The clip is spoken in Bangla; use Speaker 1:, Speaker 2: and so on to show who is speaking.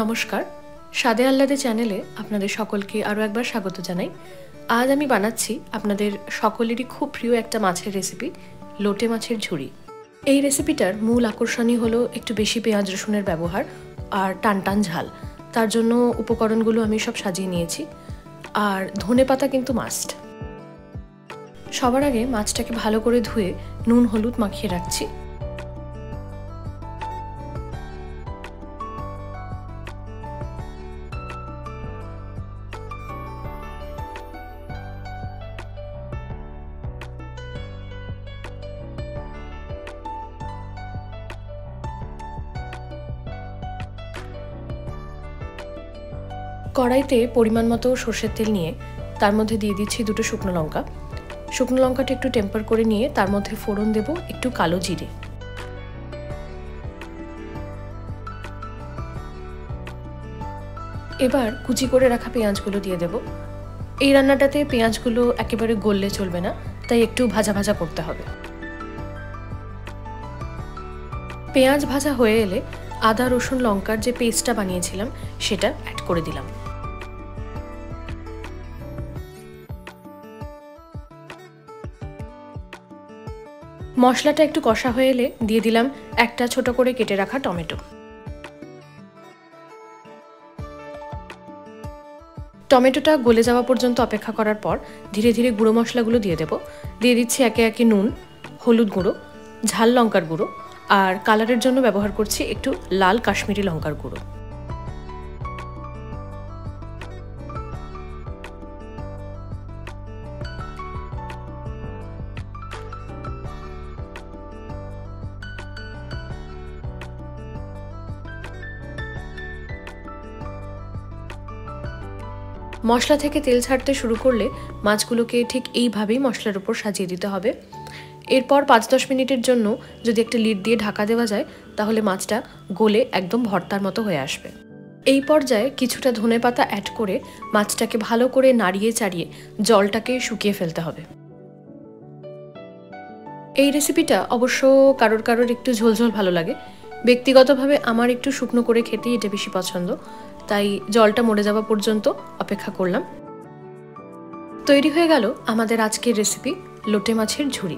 Speaker 1: নমস্কার, স্বাদে আহ্লাদে চ্যানেলে আপনাদের সকলকে আরও একবার স্বাগত জানাই। আজ আমি বানাচ্ছি আপনাদের সকলেরই খুব প্রিয় একটা মাছের রেসিপি, লোটে মাছের ঝুড়ি। এই রেসিপিটার মূল আকর্ষণই হলো একটু বেশি পেঁয়াজ রসুনের ব্যবহার আর টান ঝাল। তার জন্য উপকরণগুলো আমি সব সাজিয়ে নিয়েছি, আর ধনেপাতা কিন্তু মাস্ট। সবার আগে মাছটাকে ভালো করে ধুয়ে নুন হলুদ মাখিয়ে রাখছি। কড়াইতে পরিমাণ মতো সর্ষের তেল নিয়ে তার মধ্যে দিয়ে দিচ্ছি দুটো শুকনো লঙ্কা। শুকনো লঙ্কাটা একটু টেম্পার করে নিয়ে তার মধ্যে ফোড়ন দেব একটু কালো জিরে। এবার কুচি করে রাখা পেঁয়াজগুলো দিয়ে দেব। এই রান্নাটাতে পেঁয়াজগুলো একেবারে গললে চলবে না, তাই একটু ভাজা ভাজা করতে হবে। পেঁয়াজ ভাজা হয়ে এলে আদা রসুন লঙ্কার যে পেস্টটা বানিয়েছিলাম সেটা অ্যাড করে দিলাম। মশলাটা একটু কষা হয়ে এলে দিয়ে দিলাম একটা ছোট করে কেটে রাখা টমেটো। টমেটোটা গলে যাওয়া পর্যন্ত অপেক্ষা করার পর ধীরে ধীরে গুঁড়ো মশলাগুলো দিয়ে দেব। দিয়ে দিচ্ছি একে একে নুন, হলুদ গুঁড়ো, ঝাল লঙ্কার গুঁড়ো, আর কালারের জন্য ব্যবহার করছি একটু লাল কাশ্মীরি লঙ্কার গুঁড়ো। মশলা থেকে তেল ছাড়তে শুরু করলে মাছগুলোকে ঠিক এইভাবেই মশলার উপর সাজিয়ে দিতে হবে। এরপর 5-10 মিনিটের জন্য যদি একটা লিড দিয়ে ঢাকা দেওয়া যায় তাহলে মাছটা গলে একদম ভর্তার মতো হয়ে আসবে। এই পর্যায়ে কিছুটা ধনেপাতা অ্যাড করে মাছটাকে ভালো করে নাড়িয়ে চাড়িয়ে জলটাকে শুকিয়ে ফেলতে হবে। এই রেসিপিটা অবশ্য কারোর একটু ঝোলঝোল ভালো লাগে। ব্যক্তিগতভাবে আমার একটু শুকনো করে খেতেই এটা বেশি পছন্দ, তাই জলটা মরে যাওয়া পর্যন্ত অপেক্ষা করলাম। তৈরি হয়ে গেল আমাদের আজকের রেসিপি লোটে মাছের ঝুড়ি।